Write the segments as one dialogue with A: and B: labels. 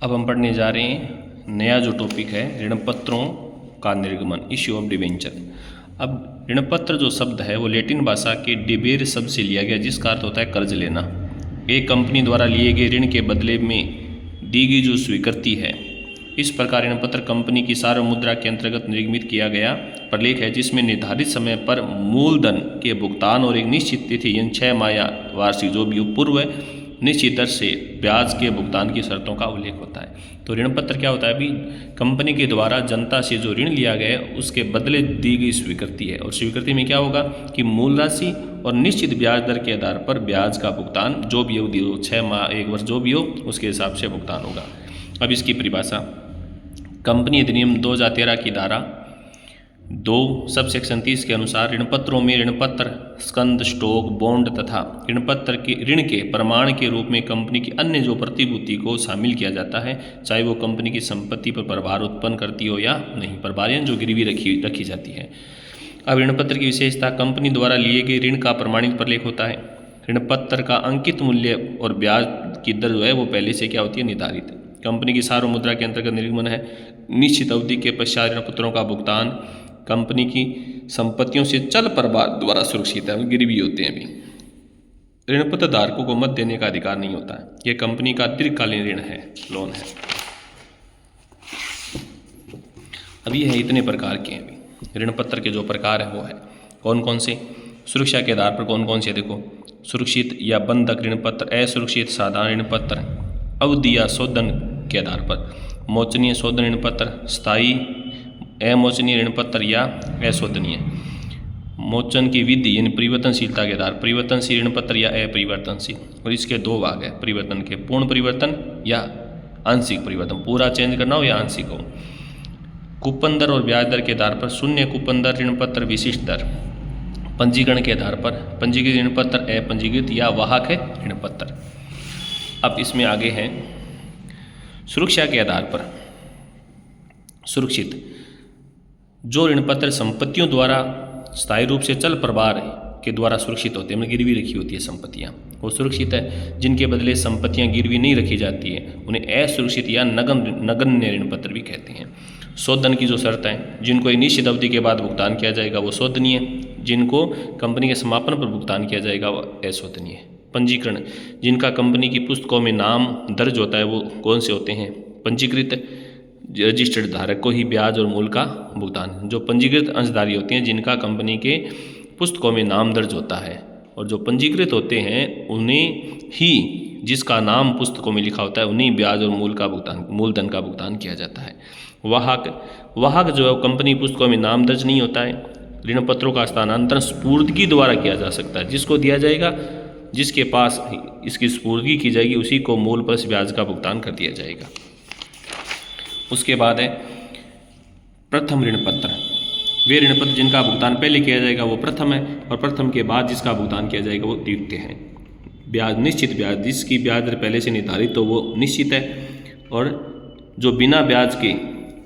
A: अब हम पढ़ने जा रहे हैं नया जो टॉपिक है ऋणपत्रों का निर्गमन, इश्यू ऑफ डिबेंचर। अब ऋणपत्र जो शब्द है वो लैटिन भाषा के डिबेर शब्द से लिया गया, जिसका अर्थ होता है कर्ज लेना। एक कंपनी द्वारा लिए गए ऋण के बदले में दी गई जो स्वीकृति है। इस प्रकार ऋणपत्र कंपनी की सार्वभौम मुद्रा के अंतर्गत निर्मित किया गया प्रलेख है, जिसमें निर्धारित समय पर मूलधन के भुगतान और एक निश्चित तिथि यानी 6 माह या वार्षिक जो भी पूर्व निश्चित दर से ब्याज के भुगतान की शर्तों का उल्लेख होता है। तो ऋणपत्र क्या होता है? अभी कंपनी के द्वारा जनता से जो ऋण लिया गया है उसके बदले दी गई स्वीकृति है, और स्वीकृति में क्या होगा कि मूल राशि और निश्चित ब्याज दर के आधार पर ब्याज का भुगतान जो भी अवधि हो, 6 माह 1 वर्ष जो भी हो, उसके हिसाब से भुगतान होगा। अब इसकी परिभाषा कंपनी अधिनियम 2013 की धारा 2 सबसेक्शन 30 के अनुसार ऋणपत्रों में ऋणपत्र, स्कंद, स्टॉक, बॉन्ड तथा ऋणपत्र के ऋण के प्रमाण के रूप में कंपनी की अन्य जो प्रतिभूति को शामिल किया जाता है, चाहे वो कंपनी की संपत्ति पर प्रभार उत्पन्न करती हो या नहीं, प्रभार यानी जो गिरवी रखी जाती है। अब ऋणपत्र की विशेषता कंपनी द्वारा लिए गए ऋण का प्रमाणित प्रलेख होता है। ऋणपत्र का अंकित मूल्य और ब्याज की दर जो है वो पहले से क्या होती है? निर्धारित। कंपनी की सार्वभौम मुद्रा के अंतर्गत निर्गमन है। निश्चित अवधि के पश्चात ऋणपत्रों का भुगतान कंपनी की संपत्तियों से चल प्रभार द्वारा सुरक्षित है, गिरवी होते हैं। अभी ऋणपत्र धारकों को मत देने का अधिकार नहीं होता है। यह कंपनी का दीर्घकालीन ऋण है, लोन है। अब ये है इतने प्रकार के हैं। ऋणपत्र के जो प्रकार है वो है कौन कौन से? सुरक्षा के आधार पर कौन कौन से? देखो, सुरक्षित या बंधक ऋणपत्र, असुरक्षित साधारण ऋणपत्र, अवधि या शोधन के आधार पर, मोचनीय शोधन ऋणपत्र, स्थायी अमोचनीय ऋणपत्र या अशोधनीय। मोचन की विधि यानी परिवर्तनशीलता के आधार, परिवर्तनशील ऋणपत्र या अपरिवर्तनशील। और इसके 2 भाग है परिवर्तन के, पूर्ण परिवर्तन या आंशिक परिवर्तन, पूरा चेंज करना हो या आंशिक हो। कूपन दर और ब्याज दर के आधार पर शून्य कूपन दर ऋणपत्र, विशिष्ट दर। पंजीकरण के आधार पर पंजीकृत ऋणपत्र, अपंजीकृत या वाहक है ऋणपत्र। अब इसमें आगे हैं सुरक्षा के आधार पर। सुरक्षित जो ऋणपत्र संपत्तियों द्वारा स्थायी रूप से चल प्रभार के द्वारा सुरक्षित होते हैं, मतलब गिरवी रखी होती है संपत्तियां, वो सुरक्षित है। जिनके बदले संपत्तियां गिरवी नहीं रखी जाती है उन्हें असुरक्षित या नगण्य ऋणपत्र भी कहते हैं। शोधन की जो शर्त है, जिनको एक निश्चित अवधि के बाद भुगतान किया जाएगा वो शोधनीय, जिनको कंपनी के समापन पर भुगतान किया जाएगा वो अशोधनीय। पंजीकरण, जिनका कंपनी की पुस्तकों में नाम दर्ज होता है वो कौन से होते हैं? पंजीकृत रजिस्टर्ड धारक को ही ब्याज और मूल का भुगतान। जो पंजीकृत अंशधारी होते हैं जिनका कंपनी के पुस्तकों में नाम दर्ज होता है, और जो पंजीकृत होते हैं उन्हें ही जिसका नाम पुस्तकों में लिखा होता है उन्हें ब्याज और मूलधन का भुगतान किया जाता है। वाहक जो है कंपनी पुस्तकों में नाम दर्ज नहीं होता है। ऋणपत्रों का हस्तांतरण स्पूर्दगी द्वारा किया जा सकता है। जिसको दिया जाएगा, जिसके पास इसकी स्पूर्दगी की जाएगी उसी को मूल प्लस ब्याज का भुगतान कर दिया जाएगा। उसके बाद है प्रथम ऋणपत्र। वे ऋणपत्र जिनका भुगतान पहले किया जाएगा वो प्रथम है, और प्रथम के बाद जिसका भुगतान किया जाएगा वो द्वितीय है। ब्याज, निश्चित ब्याज, जिसकी ब्याज दर पहले से निर्धारित तो वो निश्चित है, और जो बिना ब्याज के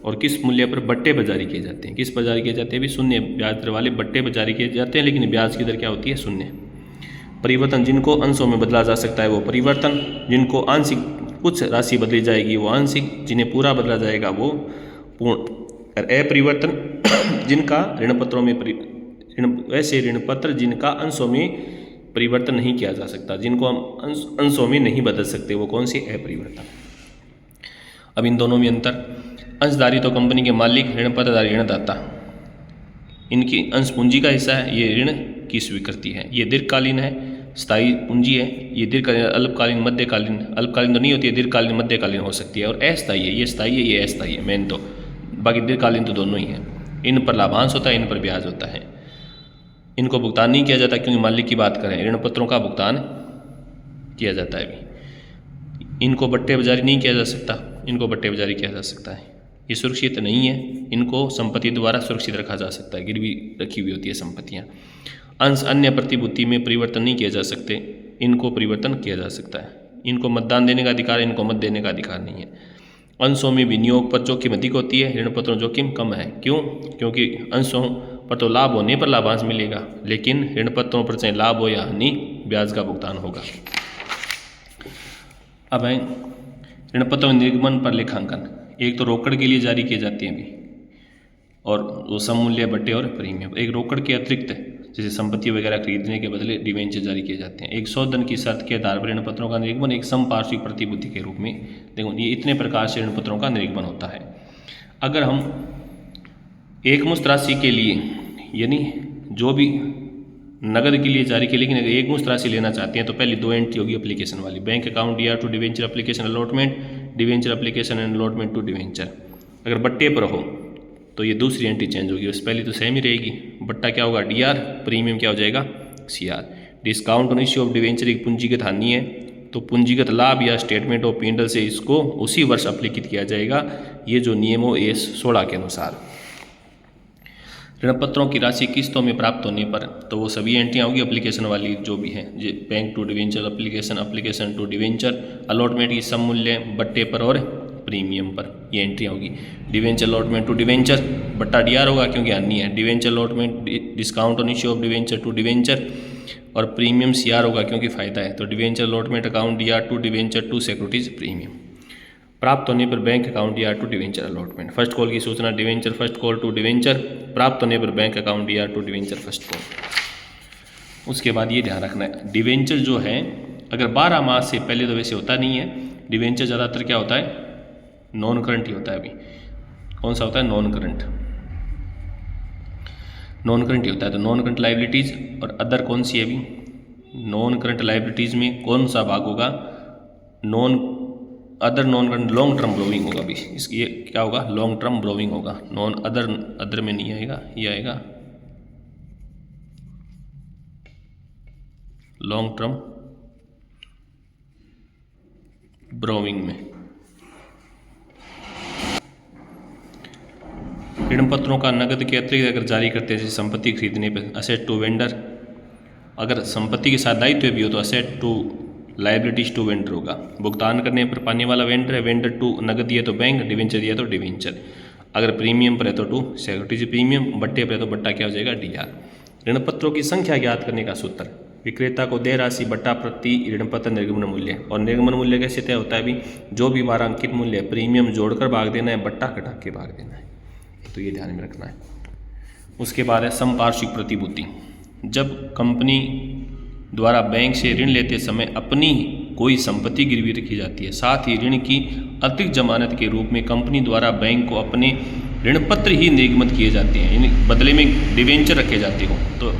A: और किस मूल्य पर बट्टे बाजारी किए जाते हैं। किस बाजारी किए जाते हैं? भी शून्य ब्याज दर वाले बट्टे बाजारी किए जाते हैं, लेकिन ब्याज की दर क्या होती है? शून्य। परिवर्तन, जिनको अंशों में बदला जा सकता है वो परिवर्तन, जिनको आंशिक कुछ राशि बदली जाएगी वो आंशिक, जिन्हें पूरा बदला जाएगा वो पूर्ण। अपरिवर्तन, जिनका ऋणपत्रों में वैसे ऋणपत्र जिनका अंशों में परिवर्तन नहीं किया जा सकता, जिनको हम अंशों में नहीं बदल सकते, वो कौन सी? अपरिवर्तन। अब इन दोनों में अंतर। अंशधारी तो कंपनी के मालिक, ऋणपत्रधारी ऋणदाता, इनकी अंश पूंजी का हिस्सा है, ये ऋण की स्वीकृति है। ये दीर्घकालीन है, स्थायी पूंजी है। ये दीर्घकालीन, अल्पकालीन, मध्यकालीन, अल्पकालीन तो नहीं होती है, दीर्घकालीन मध्यकालीन हो सकती है, और अस्थायी है। ये स्थायी है, ये अस्थायी है मेन तो, बाकी दीर्घकालीन तो दोनों ही है। इन पर लाभांश होता है, इन पर ब्याज होता है। इनको भुगतान नहीं किया जाता, क्योंकि मालिक की बात करें, ऋणपत्रों का भुगतान किया जाता है। अभी इनको बट्टे बाजारी नहीं किया जा सकता, इनको बट्टे बाजारी किया जा सकता है। ये सुरक्षित नहीं है, इनको संपत्ति द्वारा सुरक्षित रखा जा सकता है, गिरवी रखी हुई होती है संपत्तियाँ। अंश अन्य प्रतिभूति में परिवर्तन नहीं किए जा सकते, इनको परिवर्तन किया जा सकता है। इनको मतदान देने का अधिकार है, इनको मत देने का अधिकार नहीं है। अंशों में विनियोग पर जोखिम अधिक होती है, ऋणपत्रों जोखिम कम है। क्यों? क्योंकि अंशों पर तो लाभ होने पर लाभांश मिलेगा, लेकिन ऋणपत्रों पर चाहे लाभ हो या हानि ब्याज का भुगतान होगा। अब है ऋणपत्रों के निर्गमन पर लेखांकन, एक तो रोकड़ के लिए जारी किए जाते हैं अभी, और वो सममूल्य बट्टे और प्रीमियम। एक रोकड़ के अतिरिक्त जैसे संपत्ति वगैरह खरीदने के बदले डिवेंचर जारी किए जाते हैं। एक 100 दिन की शर्त के आधार पर ऋणपत्रों का निर्गमन एक समपार्श्विक प्रतिभूति के रूप में। देखो ये इतने प्रकार से ऋणपत्रों का निर्गमन होता है। अगर हम एकमुश्त राशि के लिए यानी जो भी नगद के लिए जारी किए लेकिन अगर एकमुश्त राशि लेना चाहते हैं तो पहले 2 एंट्री होगी एप्लीकेशन वाली, bank account DR to debenture application allotment, debenture application and allotment to debenture. अगर बट्टे पर हो तो ये दूसरी एंट्री चेंज होगी, उस पहली तो सेम ही रहेगी। बट्टा क्या होगा डीआर, प्रीमियम क्या हो जाएगा CR. Discount on issue of debenture एक पूंजीगत हानि है तो पूंजीगत लाभ या स्टेटमेंट ऑफ P&L से इसको उसी वर्ष अप्लीकित किया जाएगा, ये जो नियमों AS 16 के अनुसार। ऋणपत्रों की राशि किस्तों में प्राप्त होने पर तो वो सभी एंट्रियाँ होगी एप्लीकेशन वाली जो भी हैं, bank to debenture application, application to debenture, allotment की सममूल्य, बट्टे पर और प्रीमियम पर ये एंट्री होगी। डिवेंचर अलॉटमेंट टू डिवेंचर, बट्टा डीआर होगा क्योंकि हानि है, debenture allotment discount on issue of debenture to debenture, और प्रीमियम सीआर होगा क्योंकि फ़ायदा है, तो debenture allotment account DR to debenture to securities premium. प्राप्त होने पर bank account DR to debenture allotment. First call की सूचना debenture first call to debenture, प्राप्त होने पर bank account DR to debenture first call. उसके बाद ये ध्यान रखना है डिवेंचर जो है अगर 12 माह से पहले तो वैसे होता नहीं है, डिवेंचर ज़्यादातर क्या होता है नॉन करंट ही होता है। अभी कौन सा होता है नॉन करंट, नॉन करंट ही होता है। तो नॉन करंट लाइबिलिटीज़ और अदर कौन सी है अभी, नॉन करंट लाइबिलिटीज़ में कौन सा भाग होगा non other non current long term borrowing होगा। अभी इसकी ये क्या होगा लॉन्ग टर्म ब्रोविंग होगा, नॉन अदर में नहीं आएगा, ये आएगा लॉन्ग टर्म ब्रोविंग में। ऋण पत्रों का नगद के अतिरिक्त अगर जारी करते हैं जैसे संपत्ति खरीदने पर असेट टू वेंडर, अगर संपत्ति के साथ दायित्व भी हो तो asset to liabilities to vendor होगा। भुगतान करने पर पाने वाला वेंडर है, वेंडर टू नगद दिया तो बैंक, डिवेंचर दिया तो डिवेंचर। अगर प्रीमियम पर है तो टू सिक्योरिटीज प्रीमियम, बट्टे पर है तो बट्टा क्या हो जाएगा डीआर। ऋणपत्रों की संख्या ज्ञात करने का सूत्र, विक्रेता को देय राशि बट्टा प्रति ऋणपत्र निर्गमन मूल्य, और निर्गमन मूल्य कैसे तय होता है अभी जो भी हमारा अंकित मूल्य है प्रीमियम जोड़कर भाग देना है, बट्टा घटा के भाग देना है, तो ये ध्यान में रखना है। उसके बाद है समपार्श्विक प्रतिभूति, जब कंपनी द्वारा बैंक से ऋण लेते समय अपनी कोई संपत्ति गिरवी रखी जाती है, साथ ही ऋण की अतिरिक्त जमानत के रूप में कंपनी द्वारा बैंक को अपने ऋणपत्र ही निर्गमित किए जाते हैं, यानी बदले में डिवेंचर रखे जाते हो तो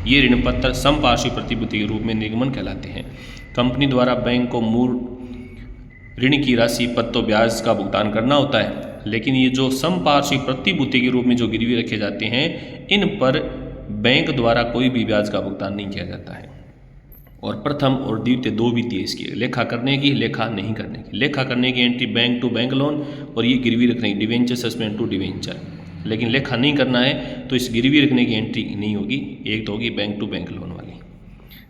A: ये ऋणपत्र समपार्श्विक प्रतिभूति के रूप में निर्गमन कहलाते हैं। कंपनी द्वारा बैंक को मूल ऋण की राशि पर तो ब्याज का भुगतान करना होता है, लेकिन ये जो समपार्श्विक प्रतिभूति के रूप में जो गिरवी रखे जाते हैं इन पर बैंक द्वारा कोई भी ब्याज का भुगतान नहीं किया जाता है। और प्रथम और द्वितीय दो वित्तीय इसकी लेखा करने की, लेखा नहीं करने की। लेखा करने की entry bank to bank loan और ये गिरवी रखने की डिवेंचर सस्पेंड टू डिवेंचर, लेकिन लेखा नहीं करना है तो इस गिरवी रखने की एंट्री नहीं होगी, एक तो होगी बैंक टू बैंक लोन वाली,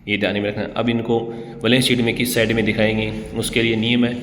A: ये ध्यान में रखना। अब इनको बैलेंस शीट में किस साइड में दिखाएंगे उसके लिए नियम है,